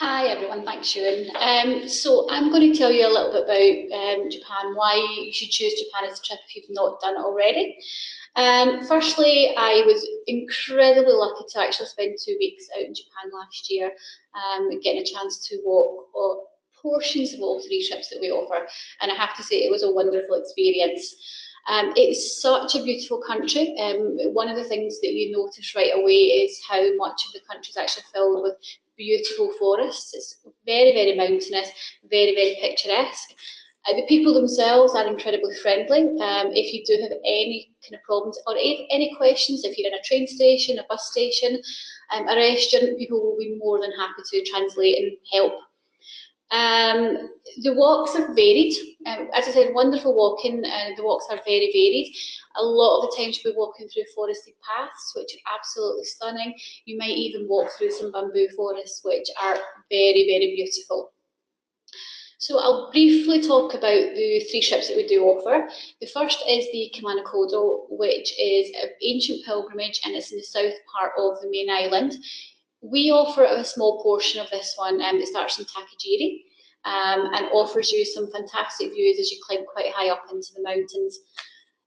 Hi everyone, thanks Sharon. So I'm going to tell you a little bit about Japan, why you should choose Japan as a trip if you've not done it already. Firstly, I was incredibly lucky to actually spend 2 weeks out in Japan last year, getting a chance to walk portions of all three trips that we offer, and I have to say it was a wonderful experience. It's such a beautiful country. One of the things that you notice right away is how much of the country is actually filled with beautiful forests. It's very, very mountainous, very, very picturesque. The people themselves are incredibly friendly. If you do have any kind of problems or any questions, if you're in a train station, a bus station, a restaurant, people will be more than happy to translate and help. The walks are varied. As I said, wonderful walking. The walks are very varied. A lot of the times you'll be walking through forested paths, which are absolutely stunning. You might even walk through some bamboo forests, which are very, very beautiful. So I'll briefly talk about the three trips that we do offer. The first is the Kamanakodo, which is an ancient pilgrimage and it's in the south part of the main island. We offer a small portion of this one that starts in Takajiri and offers you some fantastic views as you climb quite high up into the mountains.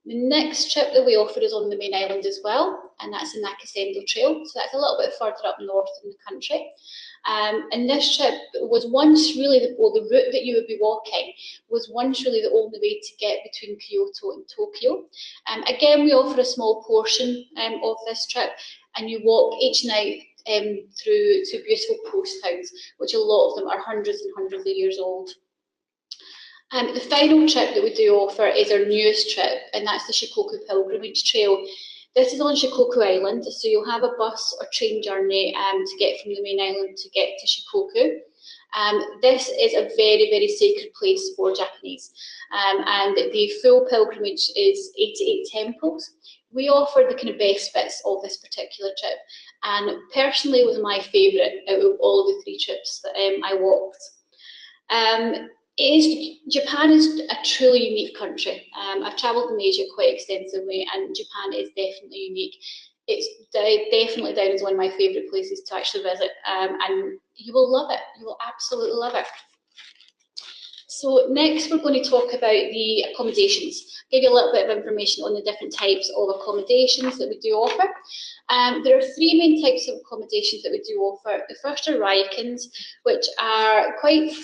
The next trip that we offer is on the main island as well, and that's the Nakasendo Trail. So that's a little bit further up north in the country. And this trip was once really, the route that you would be walking was once really the only way to get between Kyoto and Tokyo. Again, we offer a small portion of this trip, and you walk each night through to beautiful post towns, which a lot of them are hundreds and hundreds of years old. The final trip that we do offer is our newest trip, and that's the Shikoku Pilgrimage Trail. This is on Shikoku Island, so you'll have a bus or train journey to get from the main island to get to Shikoku. This is a very, very sacred place for Japanese, and the full pilgrimage is 88 temples. We offer the kind of best bits of this particular trip, and personally it was my favourite out of all of the three trips that I walked. Japan is a truly unique country. I've travelled in Asia quite extensively, and Japan is definitely unique. It's definitely down as one of my favourite places to actually visit, and you will love it. You will absolutely love it. So next we're going to talk about the accommodations. Give you a little bit of information on the different types of accommodations that we do offer. There are three main types of accommodations that we do offer. The first are ryokans, which are quite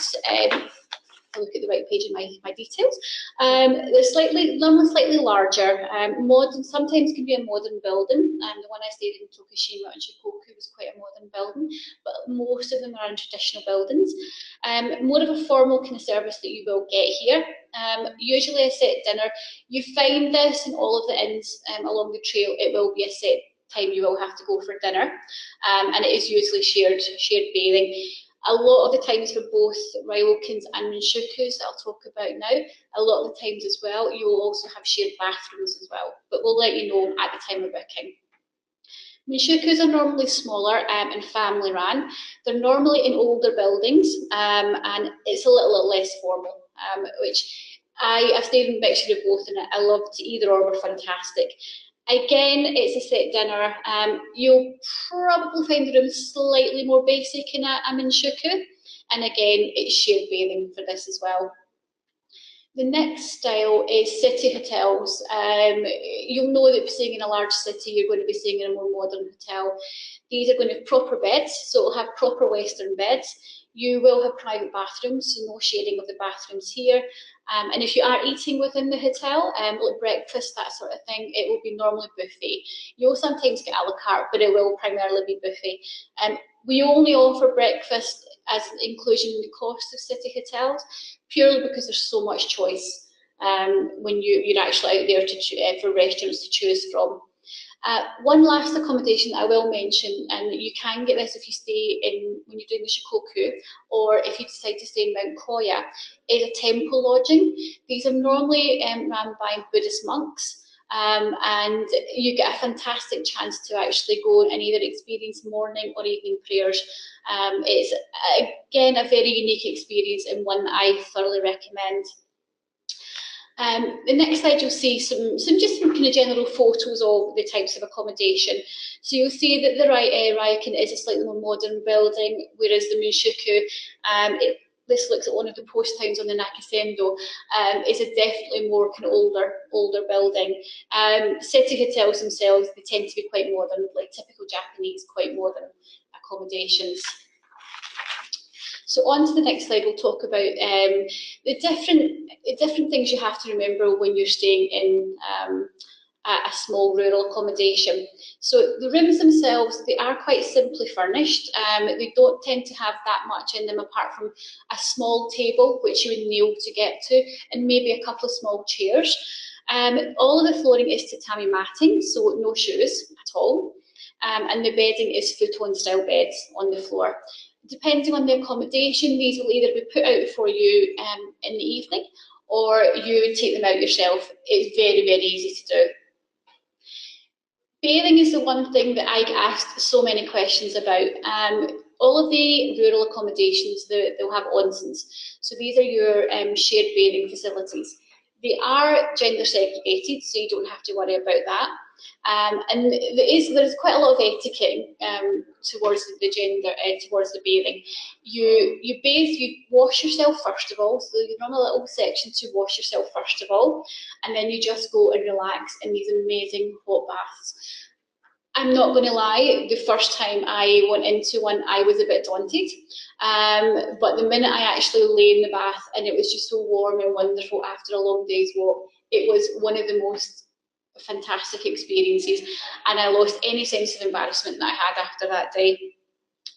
look at the right page in my details. They're normally slightly larger. Modern, sometimes can be a modern building. The one I stayed in Tokushima and Shikoku was quite a modern building, but most of them are in traditional buildings. More of a formal kind of service that you will get here. Usually a set dinner. You find this in all of the inns along the trail. It will be a set time you will have to go for dinner, and it is usually shared bathing. A lot of the times for both ryokans and minshukus that I'll talk about now, a lot of the times as well, you will also have shared bathrooms as well, but we'll let you know at the time of booking. Minshukus are normally smaller and family run. They're normally in older buildings and it's a little less formal, which I've stayed in a mixture of both and I loved either or were fantastic. Again, it's a set dinner. You'll probably find the room slightly more basic in a minshuku, and again, it's shared bathing for this as well. The next style is city hotels. You'll know that staying in a large city, you're going to be staying in a more modern hotel. These are going to have proper beds, so it'll have proper Western beds. You will have private bathrooms, so no sharing of the bathrooms here. And if you are eating within the hotel, like breakfast, that sort of thing, it will be normally buffet. You'll sometimes get a la carte, but it will primarily be buffet. We only offer breakfast as inclusion in the cost of city hotels, purely because there's so much choice when you're actually out there for restaurants to choose from. One last accommodation that I will mention, and you can get this if you stay when you're doing the Shikoku, or if you decide to stay in Mount Koya, is a temple lodging. These are normally run by Buddhist monks, and you get a fantastic chance to actually go and either experience morning or evening prayers. It's again a very unique experience and one that I thoroughly recommend. The next slide, you'll see some kind of general photos of the types of accommodation. So you'll see that the Ryokan is a slightly more modern building, whereas the Munshuku, this looks at one of the post towns on the Nakasendo, is a definitely more kind of older building. City hotels themselves, they tend to be quite modern, like typical Japanese, quite modern accommodations. So on to the next slide, we'll talk about the different things you have to remember when you're staying in a small rural accommodation. So the rooms themselves, they are quite simply furnished. They don't tend to have that much in them apart from a small table, which you would kneel to get to, and maybe a couple of small chairs. All of the flooring is tatami matting, so no shoes at all. And the bedding is futon style beds on the floor. Depending on the accommodation, these will either be put out for you in the evening, or you would take them out yourself. It's very, very easy to do. Bathing is the one thing that I get asked so many questions about. All of the rural accommodations, they'll have onsens. So these are your shared bathing facilities. They are gender segregated, so you don't have to worry about that. And there's quite a lot of etiquette towards the gender, towards the bathing. You bathe, you wash yourself first of all, so you run a little section to wash yourself first of all, and then you just go and relax in these amazing hot baths. I'm not going to lie, the first time I went into one, I was a bit daunted. But the minute I actually lay in the bath and it was just so warm and wonderful after a long day's walk, it was one of the most fantastic experiences, and I lost any sense of embarrassment that I had after that day.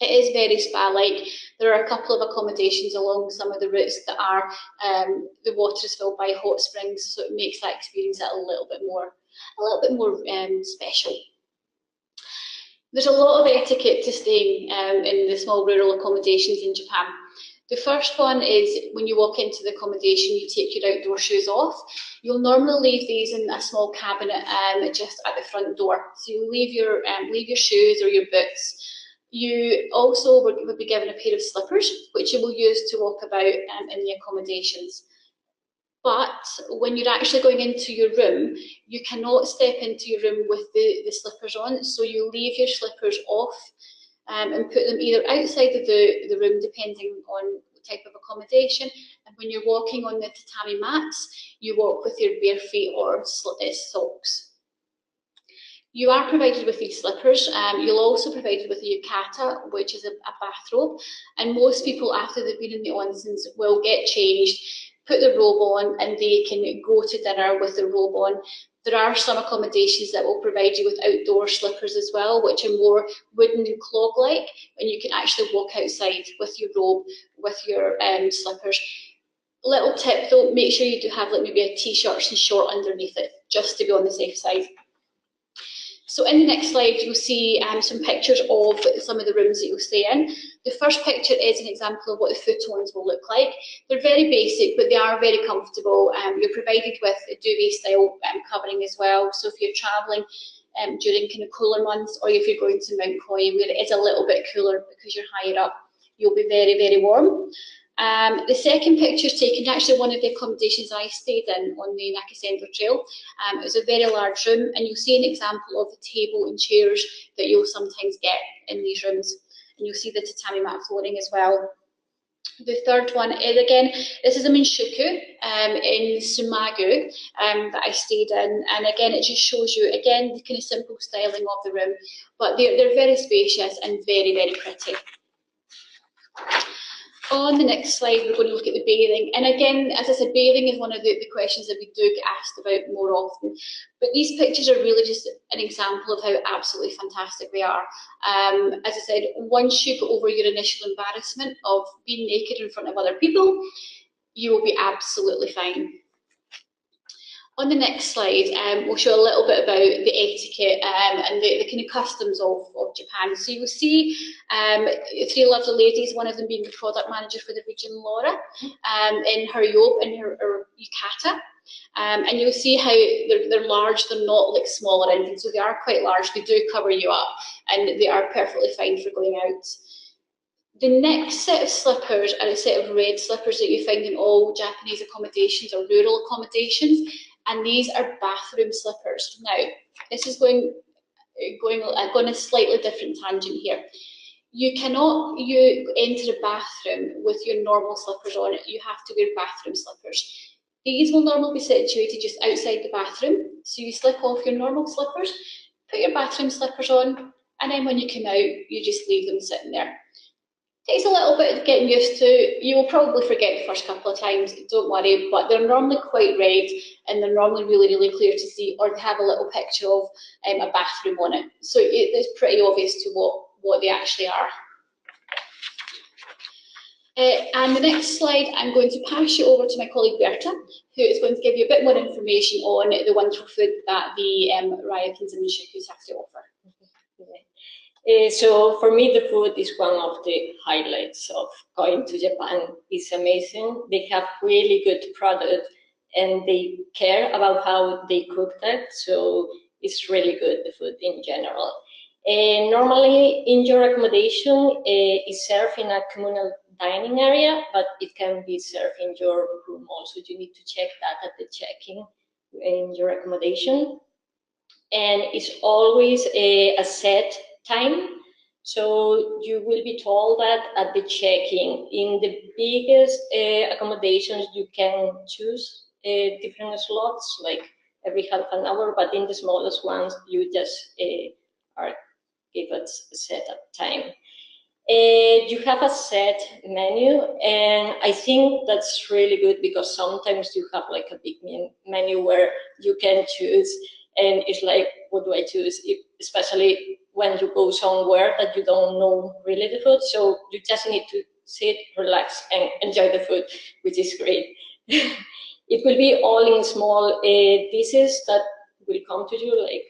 It is very spa-like. There are a couple of accommodations along some of the routes that are the water is filled by hot springs, so it makes that experience a little bit more special. There's a lot of etiquette to staying in the small rural accommodations in Japan. The first one is when you walk into the accommodation, you take your outdoor shoes off. You'll normally leave these in a small cabinet just at the front door. So you leave your shoes or your boots. You also would be given a pair of slippers, which you will use to walk about in the accommodations. But when you're actually going into your room, you cannot step into your room with the slippers on. So you leave your slippers off and put them either outside of the room, depending on the type of accommodation. And when you're walking on the tatami mats, you walk with your bare feet or socks. You are provided with these slippers. You'll also be provided with a yukata, which is a bathrobe. And most people, after they've been in the onsens, will get changed, put the robe on, and they can go to dinner with the robe on. There are some accommodations that will provide you with outdoor slippers as well, which are more wooden and clog-like, and you can actually walk outside with your robe, with your slippers. Little tip though, make sure you do have like maybe a t-shirt and short underneath it, just to be on the safe side. So in the next slide, you'll see some pictures of some of the rooms that you'll stay in. The first picture is an example of what the futons will look like. They're very basic, but they are very comfortable. You're provided with a duvet-style covering as well. So if you're travelling during kind of cooler months, or if you're going to Mount Koi, where it is a little bit cooler because you're higher up, you'll be very, very warm. The second picture is taken actually one of the accommodations I stayed in on the Nakasendo Trail. It was a very large room, and you'll see an example of the table and chairs that you'll sometimes get in these rooms. And you'll see the tatami mat flooring as well. The third one is, again, this is a Minshuku in Sumagu that I stayed in. And again, it just shows you, again, the kind of simple styling of the room. But they're very spacious and very, very pretty. On the next slide, we're going to look at the bathing. And again, as I said, bathing is one of the questions that we do get asked about more often. But these pictures are really just an example of how absolutely fantastic they are. As I said, once you get over your initial embarrassment of being naked in front of other people, you will be absolutely fine. On the next slide, we'll show a little bit about the etiquette and the kind of customs of Japan. So you'll see three lovely ladies, one of them being the product manager for the region, Laura, in her yoke and her yukata. And you'll see how they're large, they're not like smaller Indians, so they are quite large, they do cover you up, and they are perfectly fine for going out. The next set of slippers are a set of red slippers that you find in all Japanese accommodations or rural accommodations, and these are bathroom slippers. Now, this is going on a slightly different tangent here. You cannot enter a bathroom with your normal slippers on. You have to wear bathroom slippers. These will normally be situated just outside the bathroom, so you slip off your normal slippers, put your bathroom slippers on, and then when you come out, you just leave them sitting there. Takes a little bit of getting used to. You will probably forget the first couple of times, don't worry, but they're normally quite red and they're normally really, really clear to see, or they have a little picture of a bathroom on it. So it's pretty obvious to what they actually are. And the next slide, I'm going to pass you over to my colleague Berta, who is going to give you a bit more information on the wonderful food that the Ryokins and the Shukus have to offer. So for me, the food is one of the highlights of going to Japan. It's amazing. They have really good product and they care about how they cook that. So it's really good, the food in general. Normally in your accommodation, it's served in a communal dining area, but it can be served in your room also. You need to check that at the check-in in your accommodation. And it's always a set time. So you will be told that at the check-in. In the biggest accommodations, you can choose different slots, like every half an hour, but in the smallest ones, you just are given a set of time. You have a set menu, and I think that's really good because sometimes you have like a big menu where you can choose, and it's like, what do I choose? Especially when you go somewhere that you don't know really the food, so you just need to sit, relax, and enjoy the food, which is great. It will be all in small dishes that will come to you, like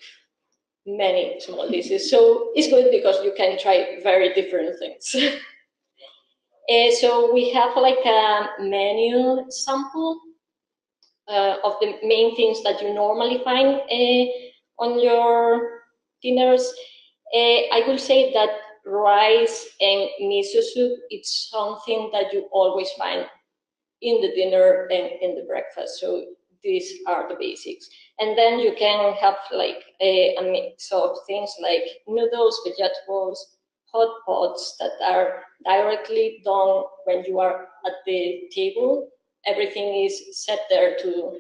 many small dishes. So it's good because you can try very different things. So we have like a menu sample of the main things that you normally find on your dinners. I will say that rice and miso soup, it's something that you always find in the dinner and in the breakfast. So these are the basics. And then you can have like a mix of things like noodles, vegetables, hot pots that are directly done when you are at the table. Everything is set there to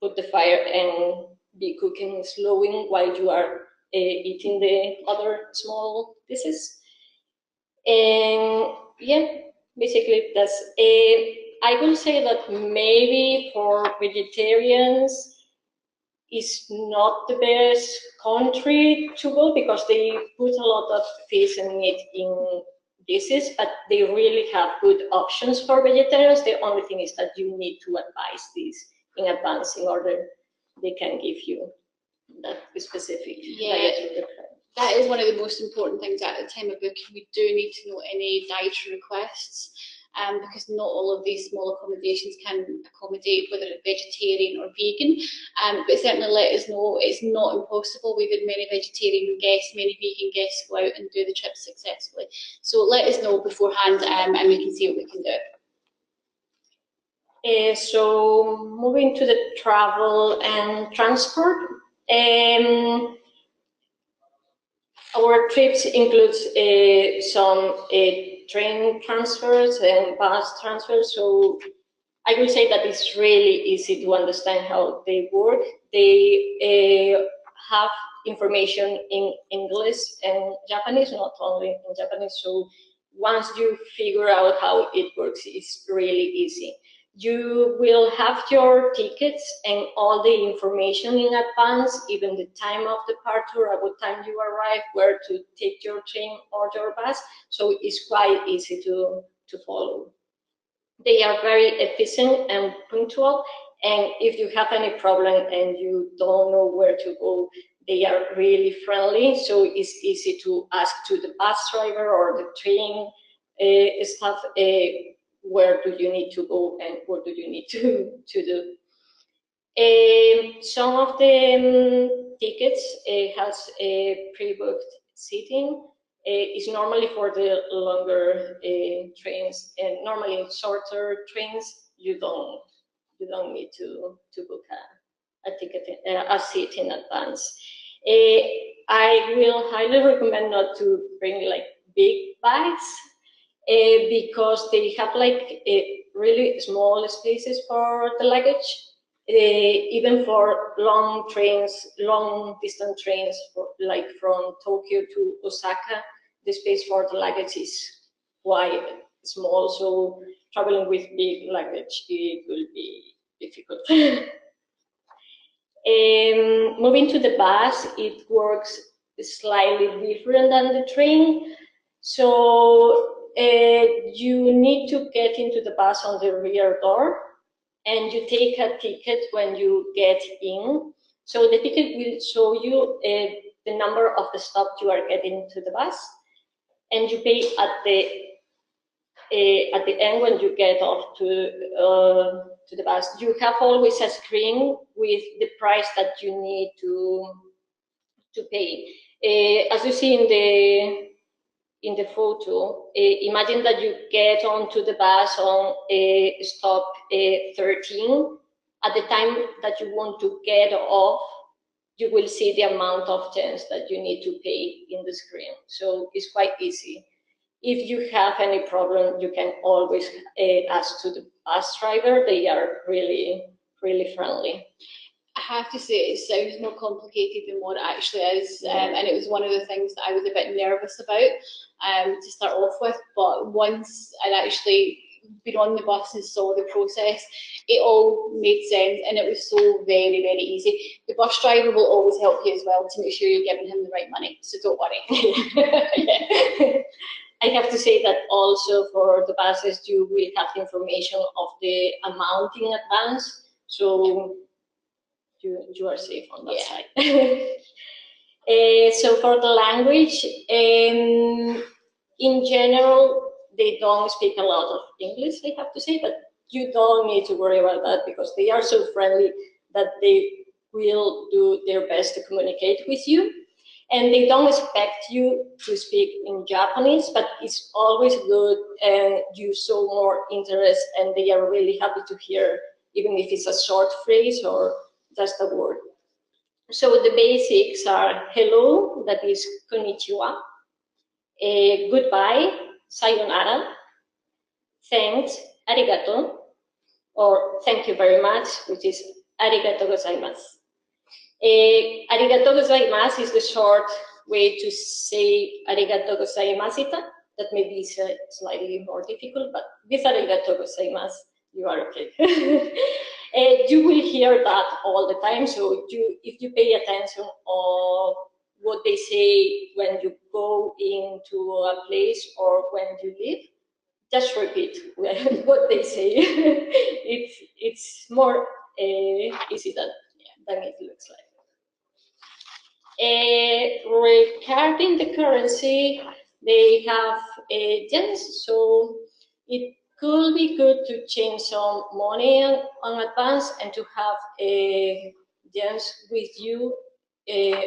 put the fire and be cooking, slowing while you are eating the other small dishes. And yeah, basically that's it. I will say that maybe for vegetarians, it's not the best country to go because they put a lot of fish and meat in dishes, but they really have good options for vegetarians. The only thing is that you need to advise this in advance in order they can give you that specific dietary requirement. That is one of the most important things at the time of booking. We do need to know any dietary requests because not all of these small accommodations can accommodate whether it's vegetarian or vegan. But certainly let us know. It's not impossible. We've had many vegetarian guests, many vegan guests go out and do the trip successfully. So let us know beforehand and we can see what we can do. So moving to the travel and transport. Our trips includes some train transfers and bus transfers, so I will say that it's really easy to understand how they work. They have information in English and Japanese, not only in Japanese, so once you figure out how it works, it's really easy. You will have your tickets and all the information in advance, even the time of departure, at what time you arrive, where to take your train or your bus. So it's quite easy to follow. They are very efficient and punctual. And if you have any problem and you don't know where to go, they are really friendly. So it's easy to ask to the bus driver or the train staff where do you need to go and what do you need to do. Some of the tickets has a pre-booked seating. It's normally for the longer trains, and normally in shorter trains you don't need to book a ticket, a seat in advance. I will highly recommend not to bring like big bags because they have like really small spaces for the luggage. Even for long trains, long distance trains, like from Tokyo to Osaka, the space for the luggage is quite small. So traveling with big luggage, it will be difficult. Moving to the bus, it works slightly different than the train. So you need to get into the bus on the rear door, and you take a ticket when you get in. So the ticket will show you the number of the stop you are getting to the bus, and you pay at the end when you get off to the bus. You have always a screen with the price that you need to pay. As you see in the photo, imagine that you get onto the bus on stop 13. At the time that you want to get off, you will see the amount of yens that you need to pay in the screen. So it's quite easy. If you have any problem, you can always ask to the bus driver. They are really, really friendly. I have to say it sounds more complicated than what it actually is, and it was one of the things that I was a bit nervous about to start off with, but once I'd actually been on the bus and saw the process, it all made sense, and it was so very, very easy. The bus driver will always help you as well to make sure you're giving him the right money, so don't worry. I have to say that also for the buses, you will have information of the amount in advance, so you are safe on that side. So for the language, in general, they don't speak a lot of English, I have to say, but you don't need to worry about that because they are so friendly that they will do their best to communicate with you. And they don't expect you to speak in Japanese, but it's always good and you show more interest, and they are really happy to hear, even if it's a short phrase or just a word. So the basics are hello, that is konnichiwa, goodbye, sayonara, thanks, arigato, or thank you very much, which is arigato gozaimasu. Arigato gozaimasu is the short way to say arigato gozaimashita. That maybe is slightly more difficult, but with arigato gozaimasu, you are okay. You will hear that all the time, so if you pay attention of what they say when you go into a place or when you leave, just repeat what they say. It's more easy than it looks like. Regarding the currency, they have yens, so it could be good to change some money on advance and to have yens with you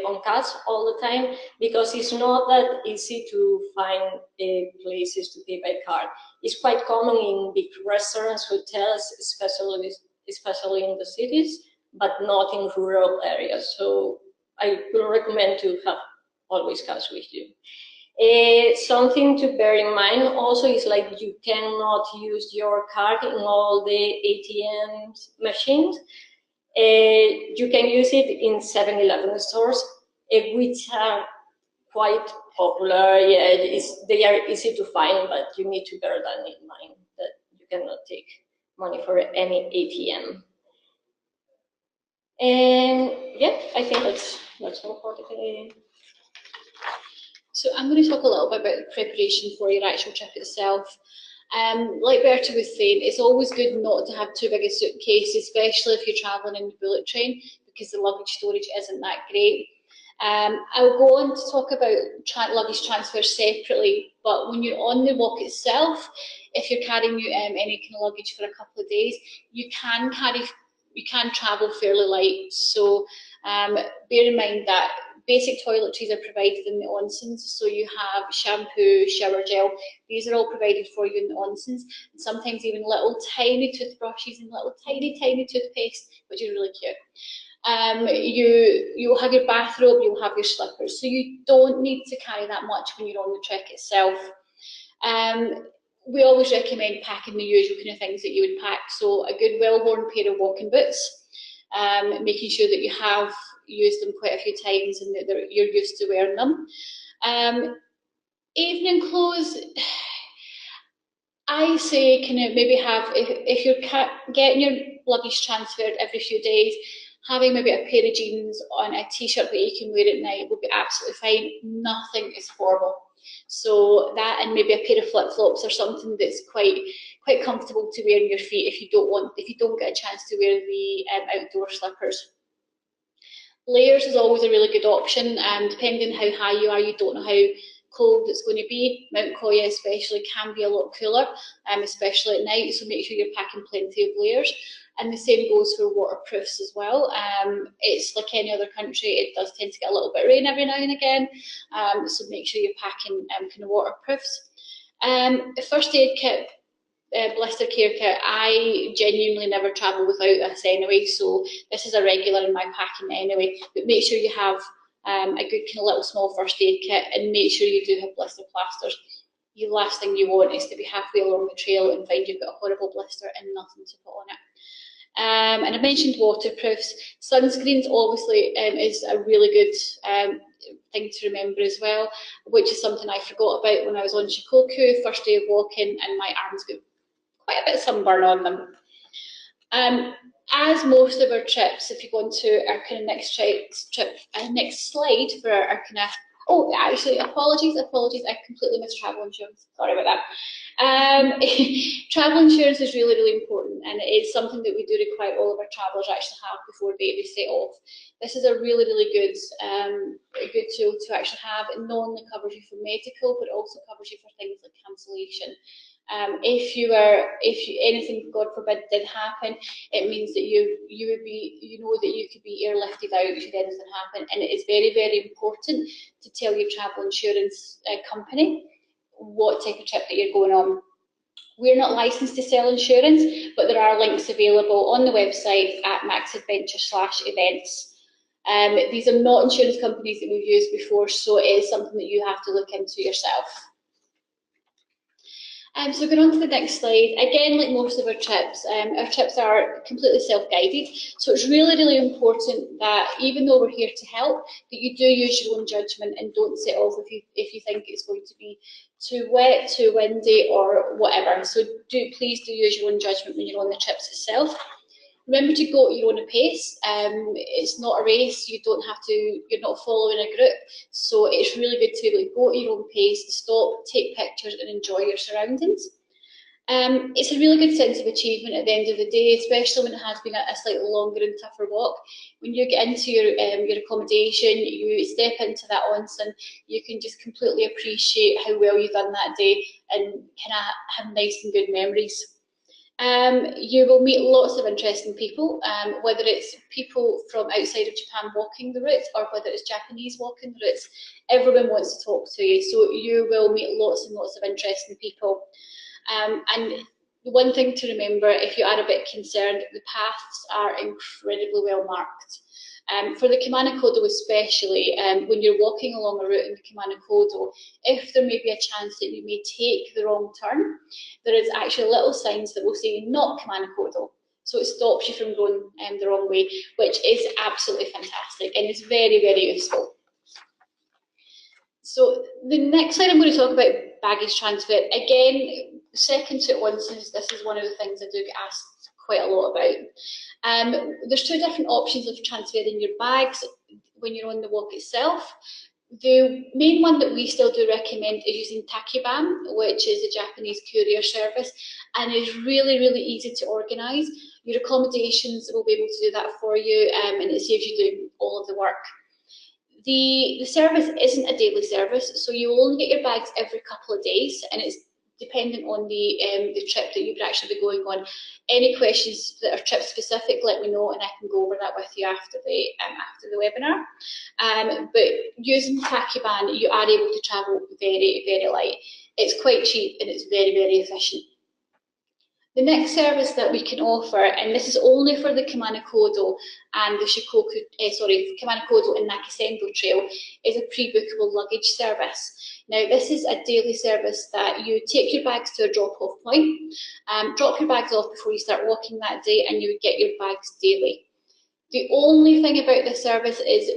on cash all the time, because it's not that easy to find places to pay by card. It's quite common in big restaurants, hotels, especially in the cities, but not in rural areas. So I will recommend to have always cash with you. Something to bear in mind also is like you cannot use your card in all the ATM machines. You can use it in 7-Eleven stores, which are quite popular. Yeah, they are easy to find, but you need to bear that in mind, that you cannot take money for any ATM. And yeah, I think that's all for today. So I'm going to talk a little bit about the preparation for your actual trip itself. Like Berta was saying, it's always good not to have too big a suitcase, especially if you're travelling in the bullet train, because the luggage storage isn't that great. I'll go on to talk about luggage transfer separately, but when you're on the walk itself, if you're carrying any kind of luggage for a couple of days, you can travel fairly light. So bear in mind that Basic toiletries are provided in the onsens, so you have shampoo, shower gel. These are all provided for you in the onsens, and sometimes even little tiny toothbrushes and little tiny toothpaste, which is really cute. You'll have your bathrobe, you'll have your slippers, so you don't need to carry that much when you're on the trek itself. We always recommend packing the usual kind of things that you would pack, so a good well-worn pair of walking boots, making sure that you have used them quite a few times and that you're used to wearing them. Evening clothes, I say kind of maybe have, if you're getting your luggage transferred every few days, having maybe a pair of jeans on a t-shirt that you can wear at night would be absolutely fine. Nothing is horrible. So that, and maybe a pair of flip-flops or something that's quite comfortable to wear on your feet if you don't get a chance to wear the outdoor slippers. Layers is always a really good option, depending on how high you are, you don't know how cold it's going to be. Mount Koya especially can be a lot cooler, especially at night, so make sure you're packing plenty of layers. And the same goes for waterproofs as well. It's like any other country, it does tend to get a little bit of rain every now and again, so make sure you're packing kind of waterproofs. First aid kit, blister care kit, I genuinely never travel without this anyway, so this is a regular in my packing anyway, but make sure you have a good kind of little small first aid kit, and make sure you do have blister plasters. The last thing you want is to be halfway along the trail and find you've got a horrible blister and nothing to put on it. And I mentioned waterproofs. Sunscreens obviously is a really good thing to remember as well, which is something I forgot about when I was on Shikoku, first day of walking, and my arms got quite a bit of sunburn on them. As most of our trips, if you go on to our kind of next slide for our kind of, oh, actually, apologies, I completely missed travel insurance. Sorry about that. Travel insurance is really important, and it is something that we do require all of our travellers actually have before they set off. This is a really good tool to actually have. It not only covers you for medical, but also covers you for things like cancellation. If anything, God forbid, did happen, it means that you would be, you know, that you could be airlifted out should anything happen, and it is very important to tell your travel insurance company what type of trip that you're going on. We're not licensed to sell insurance, but there are links available on the website at maxadventure/events. These are not insurance companies that we've used before, so it is something that you have to look into yourself. So going on to the next slide, again, like most of our trips are completely self-guided. So it's really important that even though we're here to help, that you do use your own judgment and don't set off if you think it's going to be too wet, too windy, or whatever. So please do use your own judgment when you're on the trips itself. Remember to go at your own pace. It's not a race. You're not following a group. So it's really good to be able to go at your own pace, stop, take pictures, and enjoy your surroundings. It's a really good sense of achievement at the end of the day, especially when it has been a slightly longer and tougher walk. When you get into your accommodation, you step into that onsen, you can just completely appreciate how well you've done that day and kind of have nice and good memories. You will meet lots of interesting people, whether it's people from outside of Japan walking the route or whether it's Japanese walking the routes. Everyone wants to talk to you, so you will meet lots and lots of interesting people. And the one thing to remember, if you are a bit concerned, the paths are incredibly well marked. For the Kamanakodo especially, when you're walking along a route in the Kamanakodo, if there may be a chance that you may take the wrong turn, there is actually little signs that will say not Kamanakodo. So it stops you from going the wrong way, which is absolutely fantastic and is very useful. So the next slide I'm going to talk about baggage transfer. Again, second to onsens, this is one of the things I do get asked quite a lot about. There's two different options of transferring your bags when you're on the walk itself. The main one that we still do recommend is using Takiban, which is a Japanese courier service, and is really easy to organise. Your accommodations will be able to do that for you, and it saves you doing all of the work. The service isn't a daily service, so you will only get your bags every couple of days, and it's dependent on the trip that you would actually be going on. Any questions that are trip specific, let me know and I can go over that with you after the webinar. But using Tachybahn, you are able to travel very, very light. It's quite cheap and it's very, very efficient. The next service that we can offer, and this is only for the Kamanakodo and the Kamanakodo and Nakasendo Trail, is a pre-bookable luggage service. Now, this is a daily service that you take your bags to a drop-off point, drop your bags off before you start walking that day, and you would get your bags daily. The only thing about this service is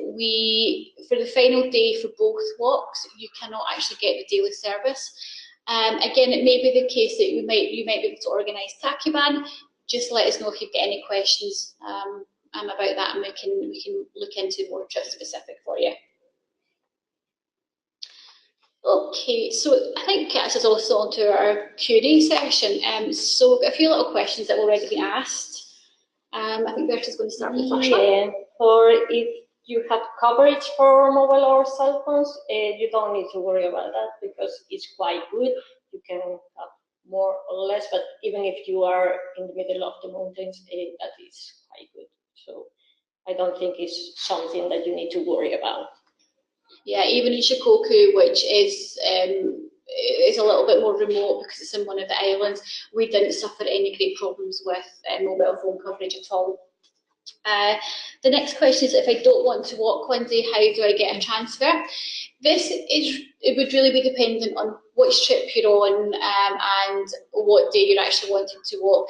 for the final day for both walks, you cannot actually get the daily service. Again, it may be the case that you might be able to organise Tachybahn. Just let us know if you've got any questions about that, and we can look into more trip specific for you. Okay, so I think that's us also onto our Q&A session. So we've got a few little questions that have already been asked. I think Berta's going to start with the first one. Or if you have coverage for mobile or cell phones, you don't need to worry about that because it's quite good. You can have more or less, but even if you are in the middle of the mountains, that is quite good. So I don't think it's something that you need to worry about. Yeah, even in Shikoku, which is a little bit more remote because it's in one of the islands, we didn't suffer any great problems with mobile phone coverage at all. The next question is, if I don't want to walk one day, how do I get a transfer? It would really be dependent on which trip you're on and what day you're actually wanting to walk.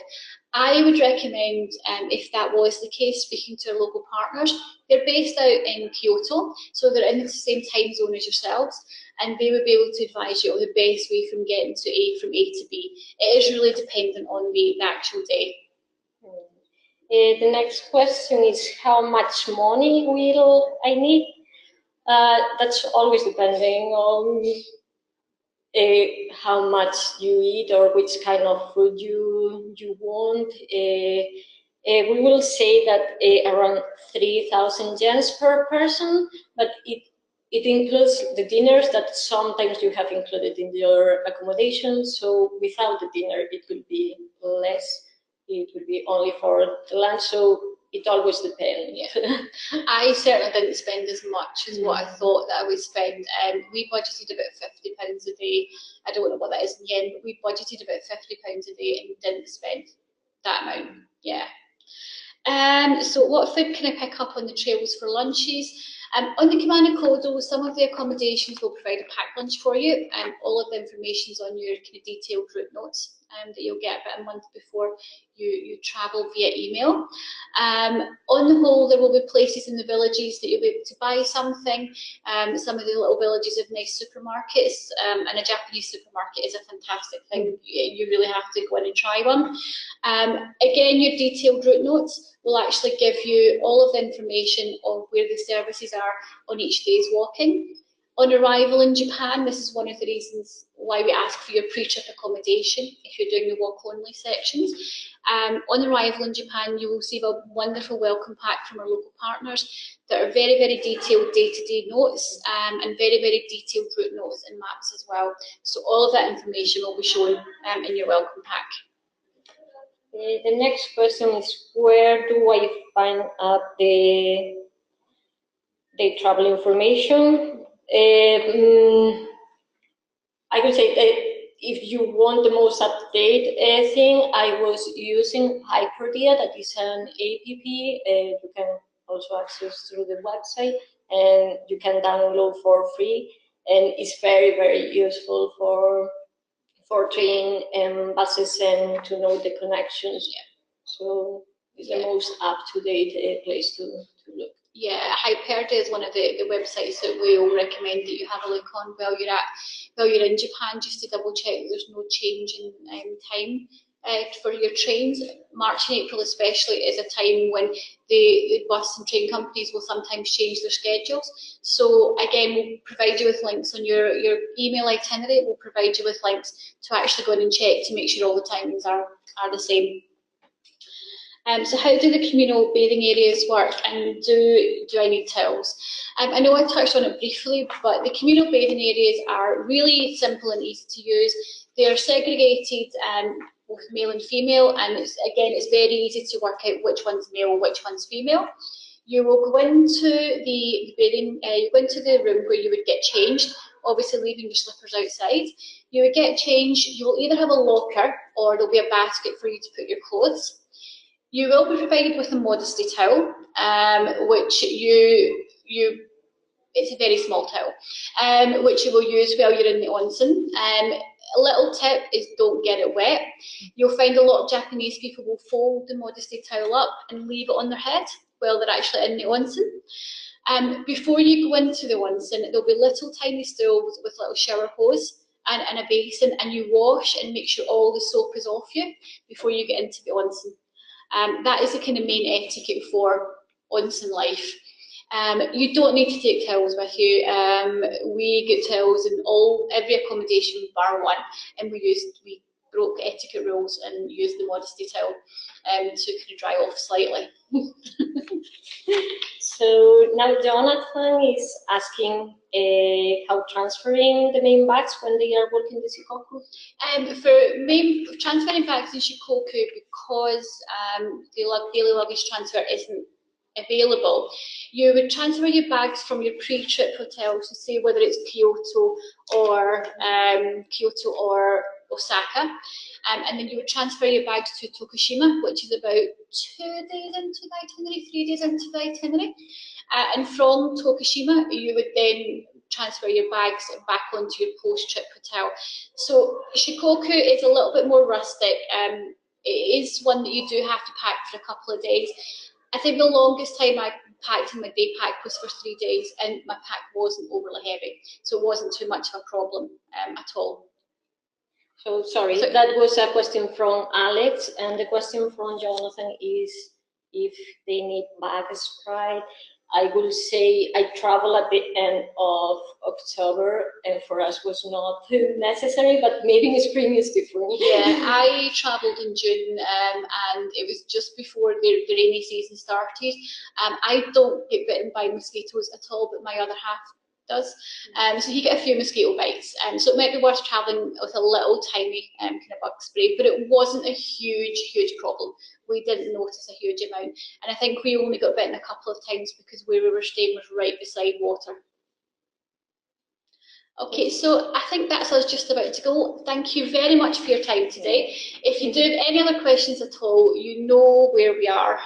I would recommend, if that was the case, speaking to our local partners. They're based out in Kyoto, so they're in the same time zone as yourselves, and they would be able to advise you on the best way from getting from A to B. It is really dependent on the actual day. The next question is, how much money will I need? That's always depending on how much you eat or which kind of food you want. We will say that around 3,000 yens per person, but it includes the dinners that sometimes you have included in your accommodation. So without the dinner, it will be less. It will be only for the lunch. So it always depends. Yeah. I certainly didn't spend as much as what I thought that I would spend. We budgeted about £50 a day. I don't know what that is in yen, but we budgeted about £50 a day and didn't spend that amount. Yeah. So what food can I pick up on the trails for lunches? On the Kamanakodo, some of the accommodations will provide a packed lunch for you, and all of the information is on your kind of detailed route notes that you'll get about a month before you travel via email. On the whole, there will be places in the villages that you'll be able to buy something. Some of the little villages have nice supermarkets, and a Japanese supermarket is a fantastic thing. You really have to go in and try one. Again, your detailed route notes will actually give you all of the information of where the services are on each day's walking. On arrival in Japan, this is one of the reasons why we ask for your pre-trip accommodation if you're doing the walk-only sections. On arrival in Japan, you will receive a wonderful welcome pack from our local partners that are very, very detailed day-to-day notes and very, very detailed route notes and maps as well. So all of that information will be shown in your welcome pack. The next question is, where do I find out the travel information? I would say that if you want the most up-to-date thing, I was using Hyperdia, that is an app you can also access through the website, and you can download for free, and it's very, very useful for train and buses and to know the connections. Yeah. So it's the most up-to-date place to look. Yeah, Hyperdia is one of the websites that we all recommend that you have a look on while you're in Japan, just to double check that there's no change in time for your trains. March and April especially is a time when the bus and train companies will sometimes change their schedules. So again, we'll provide you with links on your email itinerary. We'll provide you with links to actually go in and check to make sure all the timings are the same. So how do the communal bathing areas work, and do I need towels? I know I touched on it briefly, but the communal bathing areas are really simple and easy to use. They're segregated, both male and female, and it's very easy to work out which one's male, which one's female. You will go into the bedding, you go into the room where you would get changed, obviously leaving your slippers outside. You would get changed, you will either have a locker or there'll be a basket for you to put your clothes. You will be provided with a modesty towel, which it's a very small towel, which you will use while you're in the onsen. A little tip is don't get it wet. You'll find a lot of Japanese people will fold the modesty towel up and leave it on their head while they're actually in the onsen. Before you go into the onsen, there'll be little tiny stools with little shower hose and a basin, and you wash and make sure all the soap is off you before you get into the onsen. That is the kind of main etiquette for onsen life. You don't need to take towels with you. We get towels in every accommodation bar one, and we broke etiquette rules and used the modesty towel to kind of dry off slightly. So now Jonathan is asking how transferring the main bags when they are working the Shikoku? For transferring bags in Shikoku, because the daily luggage transfer isn't available, you would transfer your bags from your pre-trip hotel, so say whether it's Kyoto or Osaka, and then you would transfer your bags to Tokushima, which is about 2 days into the itinerary, 3 days into the itinerary, and from Tokushima you would then transfer your bags back onto your post-trip hotel. So Shikoku is a little bit more rustic. It is one that you do have to pack for a couple of days. I think the longest time I packed in my day pack was for 3 days, and my pack wasn't overly heavy, so it wasn't too much of a problem at all. So sorry, that was a question from Alex, and the question from Jonathan is if they need bag spray. I will say I travel at the end of October, and for us was not necessary, but maybe in spring is different. Yeah, I travelled in June, and it was just before the rainy season started. I don't get bitten by mosquitoes at all, but my other half does. So you get a few mosquito bites. So it might be worth travelling with a little tiny kind of bug spray, but it wasn't a huge problem. We didn't notice a huge amount. And I think we only got bitten a couple of times because where we were staying was right beside water. Okay, so I think that's us just about to go. Thank you very much for your time today. If you do have any other questions at all, you know where we are.